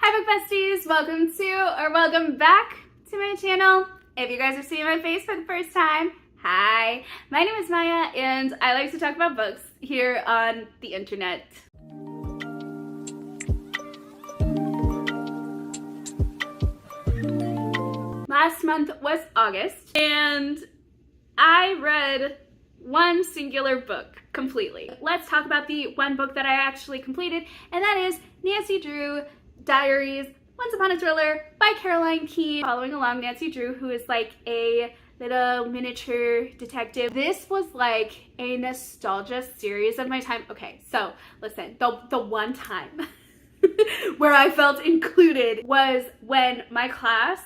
Hi book besties, welcome back to my channel. If you guys are seeing my face for the first time, hi, my name is Maya and I like to talk about books here on the internet. Last month was August and I read one singular book completely. Let's talk about the one book that I actually completed, and that is Nancy Drew Diaries, Once Upon a Thriller by Caroline Keene. Following along Nancy Drew, who is like a little miniature detective. This was like a nostalgia series of my time. Okay, so listen, the one time where I felt included was when my class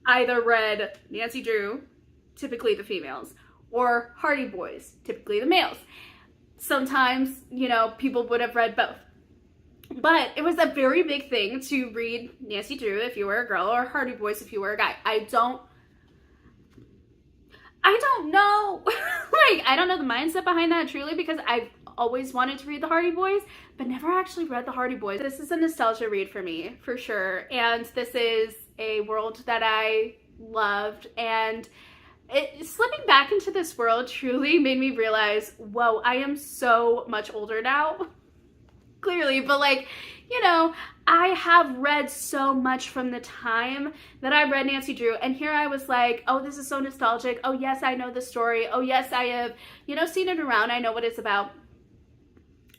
either read Nancy Drew, typically the females, or Hardy Boys, typically the males. Sometimes, you know, people would have read both. But it was a very big thing to read Nancy Drew if you were a girl or Hardy Boys if you were a guy. I don't know. I don't know the mindset behind that truly, because I've always wanted to read the Hardy Boys, but never actually read the Hardy Boys. This is a nostalgia read for me, for sure. And this is a world that I loved, and slipping back into this world truly made me realize, whoa, I am so much older now. Clearly, but like, you know, I have read so much from the time that I read Nancy Drew, and here I was like, oh, this is so nostalgic. Oh yes, I know the story. Oh yes, I have, you know, seen it around. I know what it's about.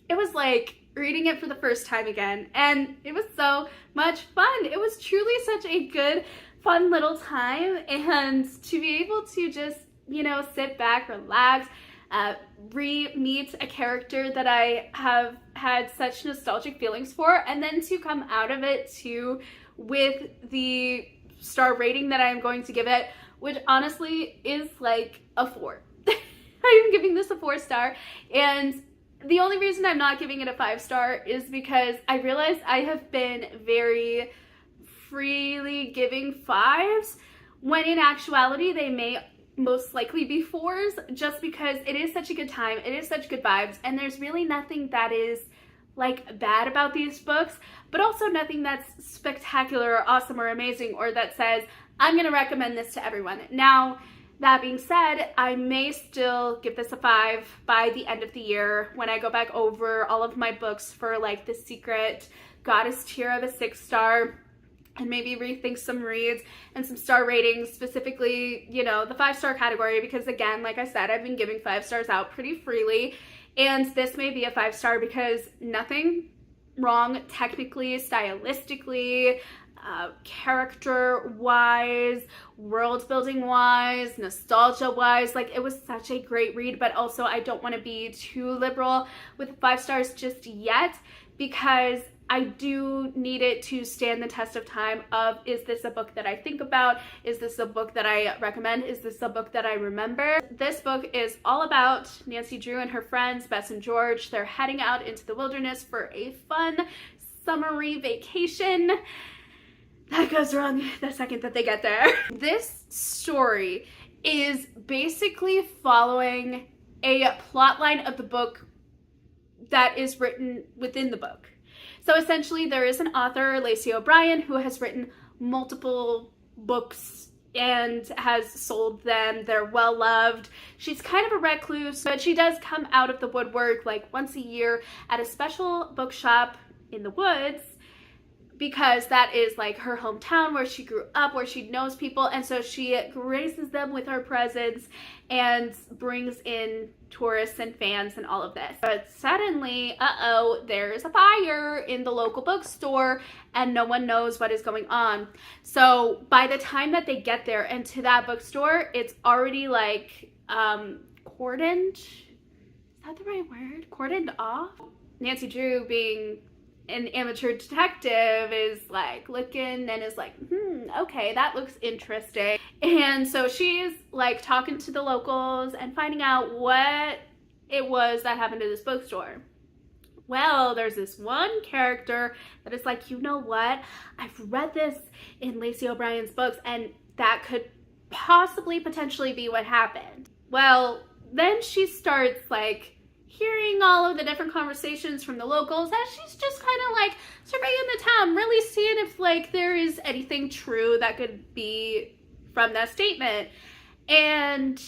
It was like reading it for the first time again, and it was so much fun. It was truly such a good, fun little time, and to be able to just, you know, sit back, relax, re-meet a character that I have had such nostalgic feelings for, and then to come out of it too with the star rating that I'm going to give it, which honestly is like a 4. I am giving this a 4-star, and the only reason I'm not giving it a 5-star is because I realize I have been very freely giving 5s, when in actuality they may most likely be 4s, just because it is such a good time, it is such good vibes, and there's really nothing that is like bad about these books, but also nothing that's spectacular or awesome or amazing, or that says I'm gonna recommend this to everyone. Now, that being said, I may still give this a 5 by the end of the year when I go back over all of my books for like the secret goddess tier of a 6-star, and maybe rethink some reads and some star ratings, specifically, you know, the 5-star category, because again, like I said, I've been giving 5 stars out pretty freely, and this may be a 5-star because nothing wrong technically, stylistically, character-wise, world-building-wise, nostalgia-wise. Like, it was such a great read, but also I don't want to be too liberal with 5 stars just yet, because I do need it to stand the test of time of, is this a book that I think about? Is this a book that I recommend? Is this a book that I remember? This book is all about Nancy Drew and her friends, Bess and George. They're heading out into the wilderness for a fun summery vacation. That goes wrong the second that they get there. This story is basically following a plot line of the book that is written within the book. So essentially there is an author, Lacey O'Brien, who has written multiple books and has sold them. They're well loved. She's kind of a recluse, but she does come out of the woodwork like once a year at a special bookshop in the woods, because that is like her hometown, where she grew up, where she knows people, and so she graces them with her presence and brings in tourists and fans and all of this. But suddenly, there's a fire in the local bookstore and no one knows what is going on. So by the time that they get there and to that bookstore, it's already like cordoned, is that the right word? Cordoned off? Nancy Drew, being an amateur detective, is like looking and is like, okay, that looks interesting. And so she's like talking to the locals and finding out what it was that happened to this bookstore. Well, there's this one character that is like, you know what? I've read this in Lacey O'Brien's books, and that could possibly potentially be what happened. Well, then she starts like hearing all of the different conversations from the locals as she's just kind of like surveying the town, I'm really seeing if like there is anything true that could be from that statement. And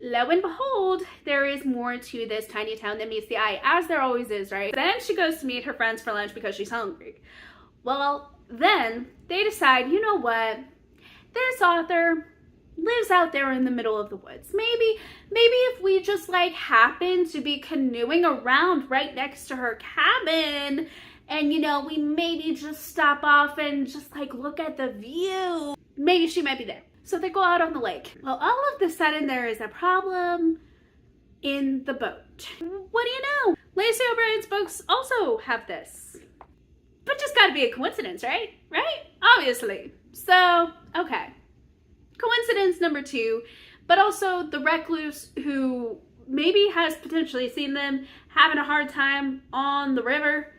lo and behold, there is more to this tiny town than meets the eye, as there always is, right? Then she goes to meet her friends for lunch because she's hungry. Well, then they decide, you know what? This author lives out there in the middle of the woods. Maybe if we just like happen to be canoeing around right next to her cabin, and you know, we maybe just stop off and just like look at the view, maybe she might be there. So they go out on the lake. Well, all of a sudden there is a problem in the boat. What do you know? Lacey O'Brien's books also have this. But just gotta be a coincidence, right? Right? Obviously. So, okay. Coincidence number 2, but also the recluse who maybe has potentially seen them having a hard time on the river,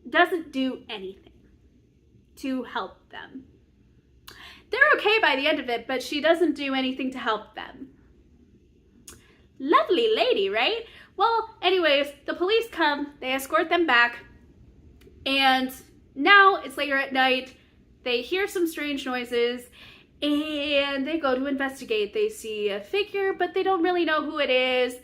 doesn't do anything to help them. They're okay by the end of it, but she doesn't do anything to help them. Lovely lady, right? Well, anyways, the police come, they escort them back, and now it's later at night. They hear some strange noises, and they go to investigate. They see a figure, but they don't really know who it is,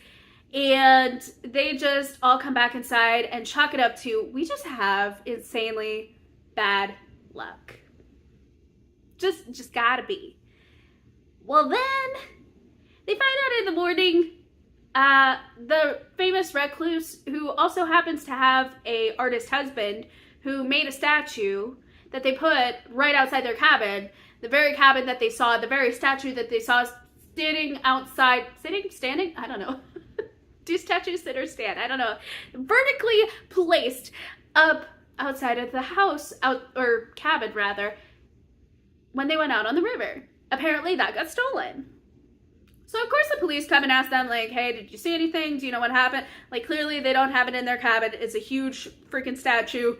and they just all come back inside and chalk it up to, we just have insanely bad luck. Just gotta be. Well, then they find out in the morning, the famous recluse, who also happens to have a artist husband who made a statue that they put right outside their cabin, the very cabin that they saw, the very statue that they saw standing outside, standing? I don't know. Do statues sit or stand? I don't know. Vertically placed up outside of the house, or cabin rather, when they went out on the river. Apparently that got stolen. So of course the police come and ask them, like, hey, did you see anything? Do you know what happened? Like, clearly they don't have it in their cabin. It's a huge freaking statue.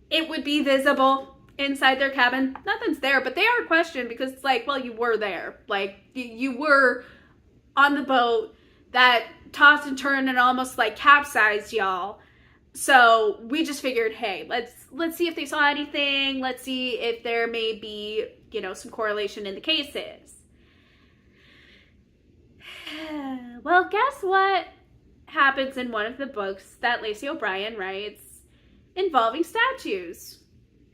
It would be visible inside their cabin. Nothing's there, but they are questioned because it's like, well, you were there. Like, you were on the boat that tossed and turned and almost like capsized y'all. So we just figured, hey, let's see if they saw anything. Let's see if there may be, you know, some correlation in the cases. Well, guess what happens in one of the books that Lacey O'Brien writes involving statues,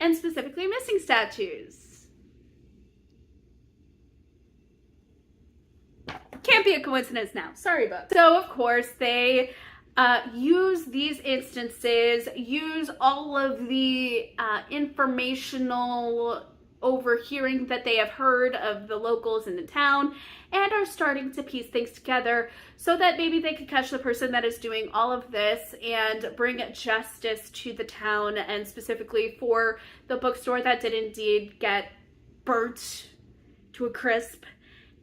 and specifically missing statues? Can't be a coincidence now. Sorry about that. So, of course, they use these instances, use all of the informational overhearing that they have heard of the locals in the town, and are starting to piece things together so that maybe they could catch the person that is doing all of this and bring justice to the town, and specifically for the bookstore that did indeed get burnt to a crisp,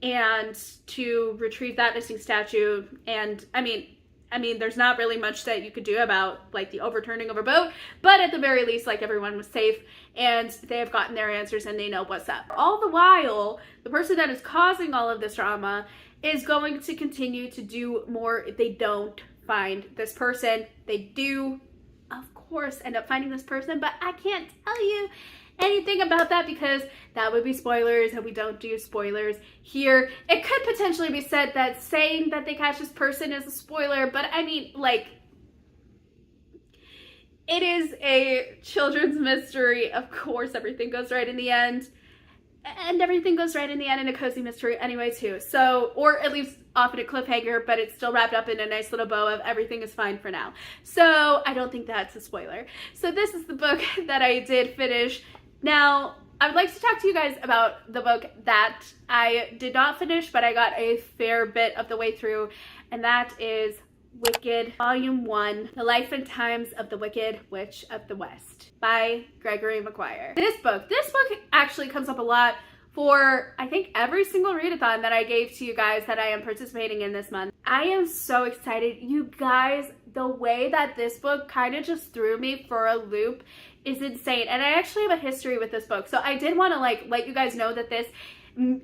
and to retrieve that missing statue. And I mean, there's not really much that you could do about like the overturning of a boat, but at the very least, like, everyone was safe and they have gotten their answers and they know what's up. All the while, the person that is causing all of this drama is going to continue to do more if they don't find this person. They do, of course, end up finding this person, but I can't tell you anything about that because that would be spoilers, and we don't do spoilers here. It could potentially be said that saying that they catch this person is a spoiler, but I mean, like, it is a children's mystery. Of course, everything goes right in the end, and everything goes right in the end in a cozy mystery anyway too. So, or at least off in a cliffhanger, but it's still wrapped up in a nice little bow of everything is fine for now. So I don't think that's a spoiler. So this is the book that I did finish. Now, I would like to talk to you guys about the book that I did not finish, but I got a fair bit of the way through, and that is Wicked, Volume 1, The Life and Times of the Wicked Witch of the West by Gregory Maguire. This book actually comes up a lot for, I think, every single readathon that I gave to you guys that I am participating in this month. I am so excited. You guys, the way that this book kind of just threw me for a loop is insane. And I actually have a history with this book, so I did want to like let you guys know that this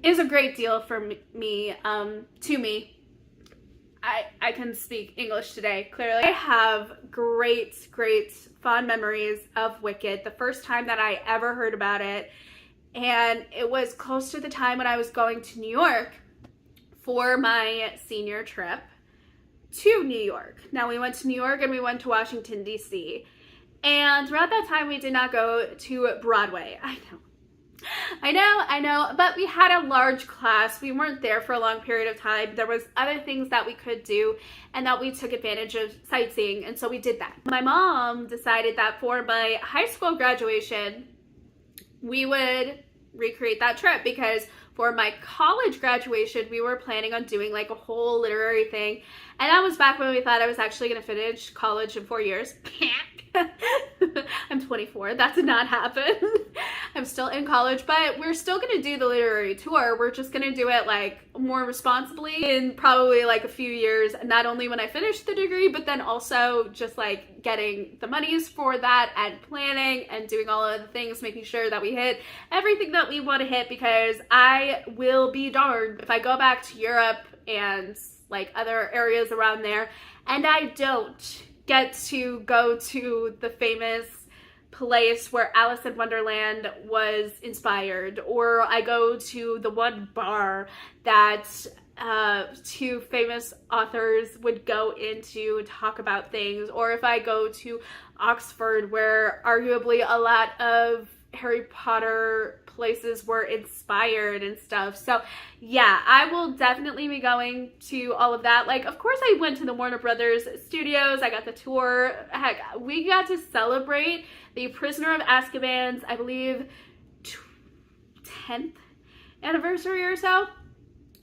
is a great deal for me, to me. I can speak English today, clearly. I have great fond memories of Wicked. The first time that I ever heard about it, and it was close to the time when I was going to New York for my senior trip to New York. Now, we went to New York and we went to Washington, D.C. And throughout that time, we did not go to Broadway. I know, but we had a large class. We weren't there for a long period of time. There was other things that we could do and that we took advantage of sightseeing, and so we did that. My mom decided that for my high school graduation, we would recreate that trip, because for my college graduation, we were planning on doing like a whole literary thing, and that was back when we thought I was actually going to finish college in 4 years. I'm 24. That did not happen. I'm still in college, but we're still going to do the literary tour. We're just going to do it like more responsibly in probably like a few years, not only when I finish the degree, but then also just like getting the monies for that and planning and doing all of the things, making sure that we hit everything that we want to hit, because I will be darned if I go back to Europe and like other areas around there and I don't get to go to the famous place where Alice in Wonderland was inspired, or I go to the one bar that two famous authors would go into talk about things, or if I go to Oxford where arguably a lot of Harry Potter places were inspired and stuff. So yeah, I will definitely be going to all of that. Like, of course I went to the Warner Brothers studios. I got the tour. Heck, we got to celebrate the Prisoner of Azkaban's, I believe, 10th anniversary or so.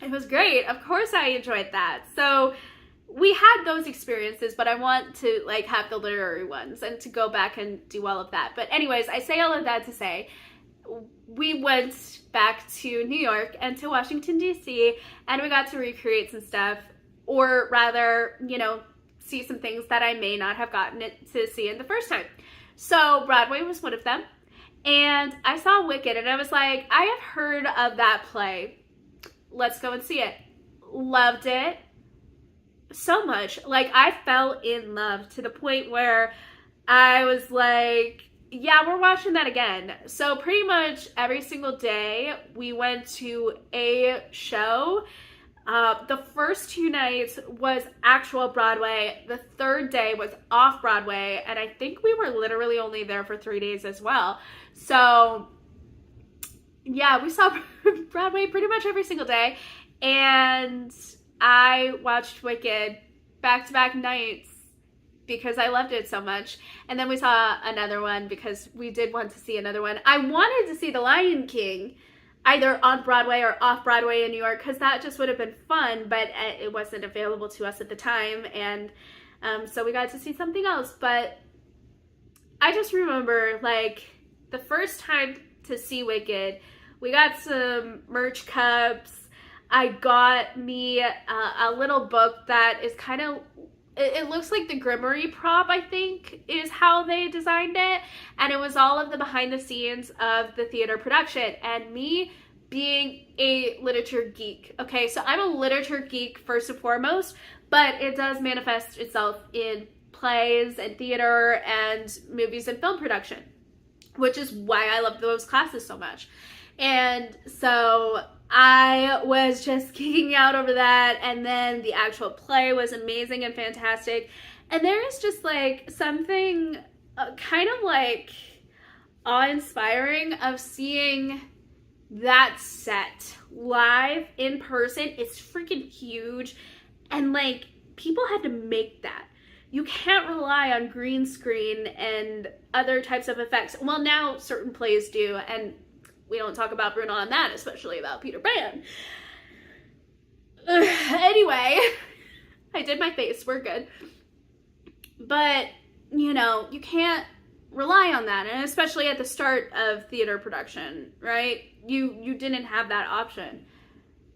It was great. Of course I enjoyed that. So we had those experiences, but I want to like have the literary ones and to go back and do all of that. But anyways, I say all of that to say we went back to New York and to Washington, D.C., and we got to recreate some stuff, or rather, you know, see some things that I may not have gotten to see in the first time. So Broadway was one of them, and I saw Wicked, and I was like, I have heard of that play. Let's go and see it. Loved it so much. Like, I fell in love to the point where I was like, yeah, we're watching that again. So pretty much every single day we went to a show. The first 2 nights was actual Broadway. The third day was off Broadway. And I think we were literally only there for 3 days as well. So yeah, we saw Broadway pretty much every single day. And I watched Wicked back-to-back nights because I loved it so much. And then we saw another one because we did want to see another one. I wanted to see The Lion King either on Broadway or off Broadway in New York, because that just would have been fun, but it wasn't available to us at the time. And so we got to see something else. But I just remember, like, the first time to see Wicked, we got some merch cups. I got me a little book that is kind of, it looks like the Grimmery prop, I think, is how they designed it. And it was all of the behind the scenes of the theater production. And me being a literature geek. Okay, so I'm a literature geek first and foremost, but it does manifest itself in plays and theater and movies and film production, which is why I love those classes so much. And so I was just geeking out over that, and then the actual play was amazing and fantastic. And there is just like something kind of like awe-inspiring of seeing that set live in person. It's freaking huge, and like people had to make that. You can't rely on green screen and other types of effects. Well, now certain plays do, and we don't talk about Bruno on that, especially about Peter Pan. Anyway, I did my face, we're good. But, you know, you can't rely on that, and especially at the start of theater production, right? You didn't have that option.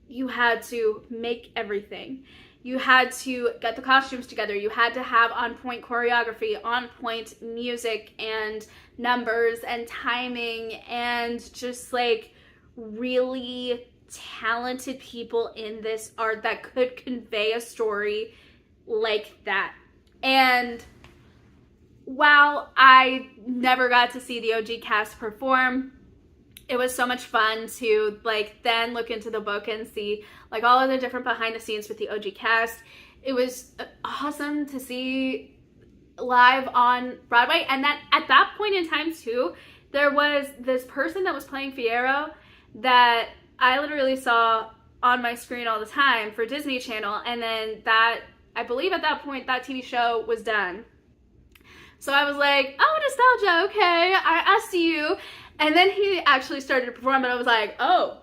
You had to make everything. You had to get the costumes together. You had to have on-point choreography, on-point music and numbers and timing, and just like really talented people in this art that could convey a story like that. And while I never got to see the OG cast perform, it was so much fun to like then look into the book and see like all of the different behind the scenes with the OG cast. It was awesome to see live on Broadway. And that at that point in time too, there was this person that was playing Fiyero that I literally saw on my screen all the time for Disney Channel. And then that, I believe at that point, that TV show was done. So I was like, oh, nostalgia, okay, I see you. And then he actually started to perform, and I was like, oh,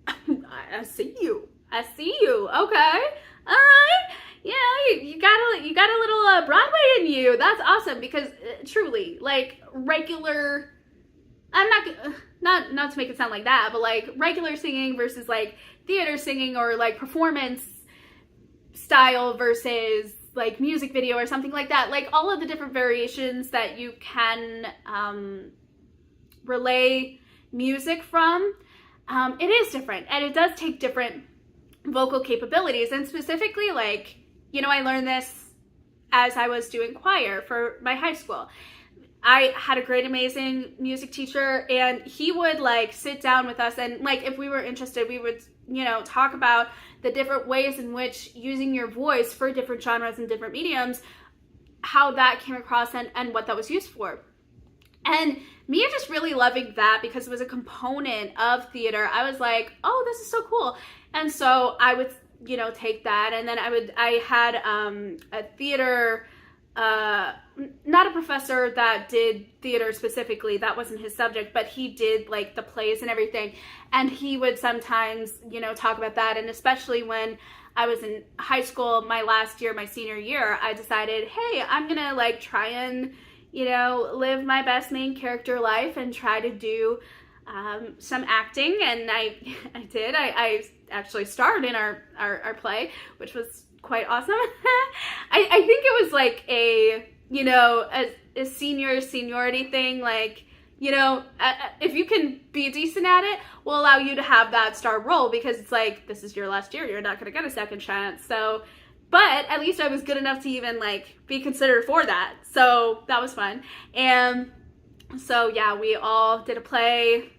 I see you. I see you. Okay. All right. Yeah, you got a little Broadway in you. That's awesome, because truly, like, regular, I'm not to make it sound like that, but like regular singing versus like theater singing, or like performance style versus like music video or something like that, like all of the different variations that you can relay music from, it is different, and it does take different vocal capabilities. And specifically, like, you know, I learned this as I was doing choir for my high school. I had a great, amazing music teacher, and he would like sit down with us, and like if we were interested, we would, you know, talk about the different ways in which using your voice for different genres and different mediums, how that came across and what that was used for. And me just really loving that because it was a component of theater, I was like, oh, this is so cool. And so I would, you know, take that, and then I had a theater, not a professor that did theater specifically, that wasn't his subject, but he did like the plays and everything. And he would sometimes, you know, talk about that. And especially when I was in high school, my last year, my senior year, I decided, hey, I'm gonna like try and, you know, live my best main character life and try to do some acting. And I did. I actually starred in our play, which was quite awesome. I think it was like a, you know, a seniority thing, like, you know, if you can be decent at it, will allow you to have that star role, because it's like, this is your last year, you're not gonna get a second chance. So, but at least I was good enough to even like be considered for that, so that was fun. And so yeah, we all did a play,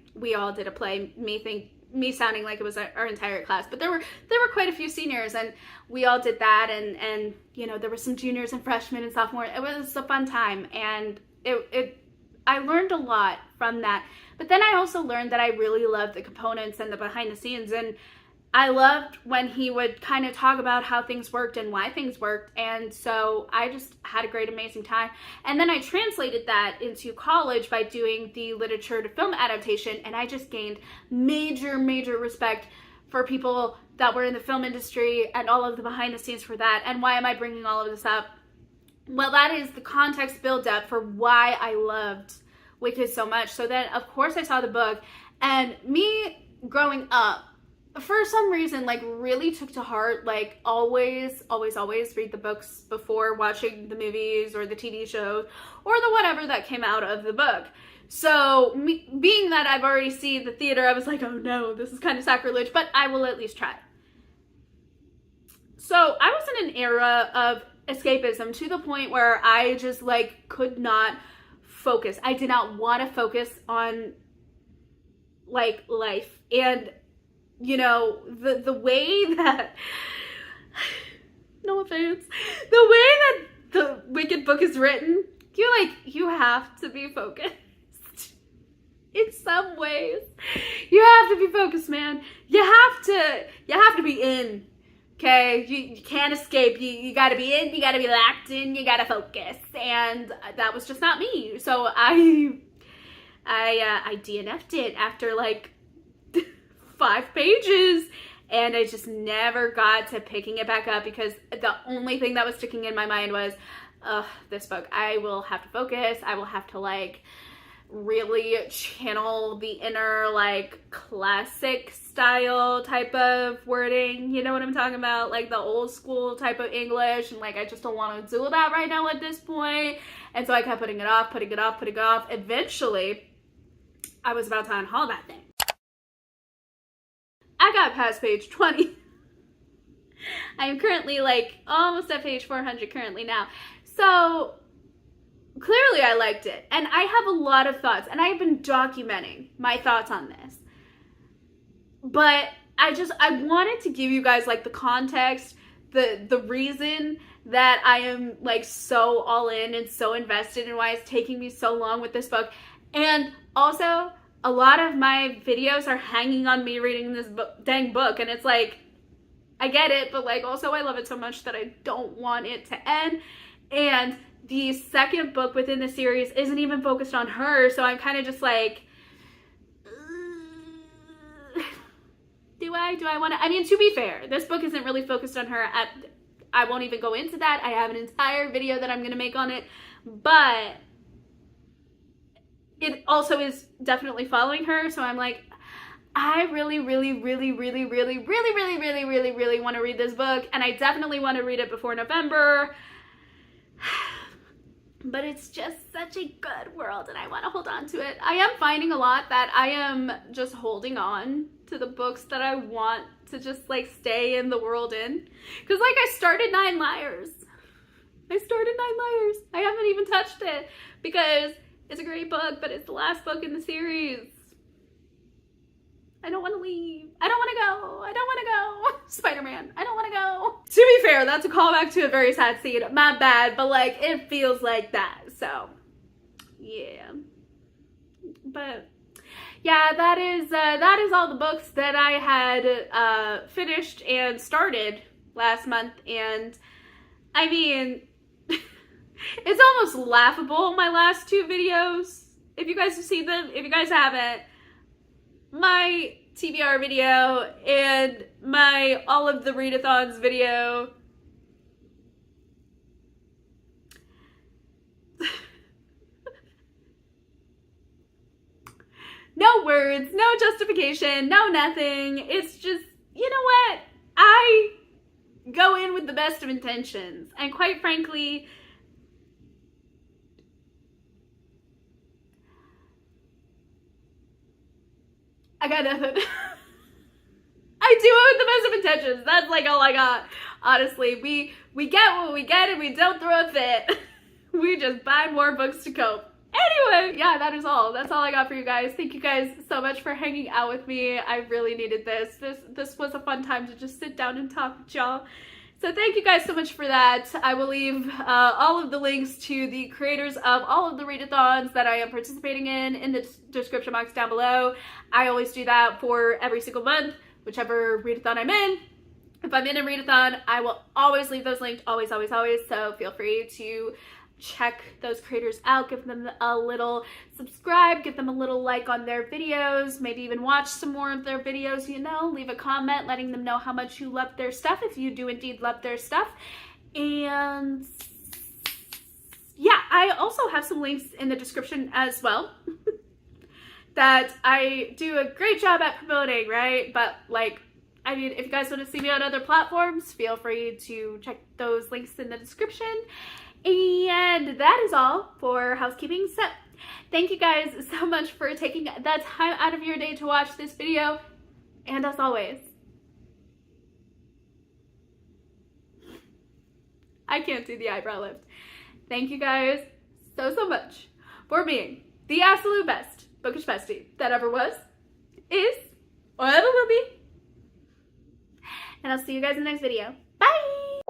me sounding like it was our entire class, but there were quite a few seniors, and we all did that, and you know, there were some juniors and freshmen and sophomores. It was a fun time, and I learned a lot from that. But then I also learned that I really loved the components and the behind the scenes, and I loved when he would kind of talk about how things worked and why things worked. And so I just had a great, amazing time. And then I translated that into college by doing the literature to film adaptation, and I just gained major respect for people that were in the film industry and all of the behind the scenes for that. And why am I bringing all of this up? Well, that is the context build up for why I loved Wicked so much. So then, of course, I saw the book, and me growing up, for some reason, like, really took to heart, like, always read the books before watching the movies or the TV shows or the whatever that came out of the book. So me, being that I've already seen the theater, I was like, oh no, this is kind of sacrilege, but I will at least try. So I was in an era of escapism to the point where I just like could not focus. I did not want to focus on like life. And you know, the way that, no offense, the way that the Wicked book is written, you have to be focused. In some ways, you have to be focused, man. You have to be in. Okay, you can't escape. You gotta be in. You gotta be locked in. You gotta focus, and that was just not me. So I DNF'd it after like 5 pages, and I just never got to picking it back up, because the only thing that was sticking in my mind was, this book, I will have to focus. I will have to like really channel the inner like classic style type of wording, you know what I'm talking about, like the old school type of English, and like I just don't want to do that right now at this point. And so I kept putting it off. Eventually I was about to unhaul that thing. I I got past page 20. I am currently like almost at page 400 currently now. So clearly I liked it. And I have a lot of thoughts, and I have been documenting my thoughts on this. But I wanted to give you guys like the context, the reason that I am like so all in and so invested, and why it's taking me so long with this book. And also, a lot of my videos are hanging on me reading this dang book, and it's like, I get it, but like also I love it so much that I don't want it to end. And the second book within the series isn't even focused on her, so I'm kind of just like, do I want to? I mean, to be fair, this book isn't really focused on her. I won't even go into that. I have an entire video that I'm going to make on it, but it also is definitely following her, so I'm like, I really want to read this book, and I definitely want to read it before November. But it's just such a good world, and I want to hold on to it. I am finding a lot that I am just holding on to the books that I want to just like stay in the world in. Because like I started 9 Liars. I haven't even touched it because it's a great book, but it's the last book in the series. I don't want to leave. I don't want to go. Spider-Man, I don't want to go. To be fair, that's a callback to a very sad scene. My bad, but like it feels like that. So, yeah. But yeah, that is all the books that I had finished and started last month. And I mean, it's almost laughable, my last 2 videos. If you guys have seen them, if you guys haven't, my TBR video and my all of the readathons video. No words, no justification, no nothing. It's just, you know what? I go in with the best of intentions. And quite frankly, I got nothing. I do it with the best of intentions. That's like all I got. Honestly, we get what we get, and we don't throw a fit. We just buy more books to cope. Anyway, yeah, that is all. That's all I got for you guys. Thank you guys so much for hanging out with me. I really needed this. This was a fun time to just sit down and talk with y'all. So thank you guys so much for that. I will leave all of the links to the creators of all of the readathons that I am participating in the description box down below. I always do that for every single month, whichever readathon I'm in. If I'm in a readathon, I will always leave those linked, always. So feel free to check those creators out, give them a little subscribe, give them a little like on their videos, maybe even watch some more of their videos, you know, leave a comment letting them know how much you love their stuff, if you do indeed love their stuff. And yeah, I also have some links in the description as well that I do a great job at promoting, right? But like, I mean, if you guys want to see me on other platforms, feel free to check those links in the description. And that is all for housekeeping. So thank you guys so much for taking that time out of your day to watch this video. And as always, I can't do the eyebrow lift. Thank you guys so much for being the absolute best bookish bestie that ever was, is, or ever will be. And I'll see you guys in the next video. Bye!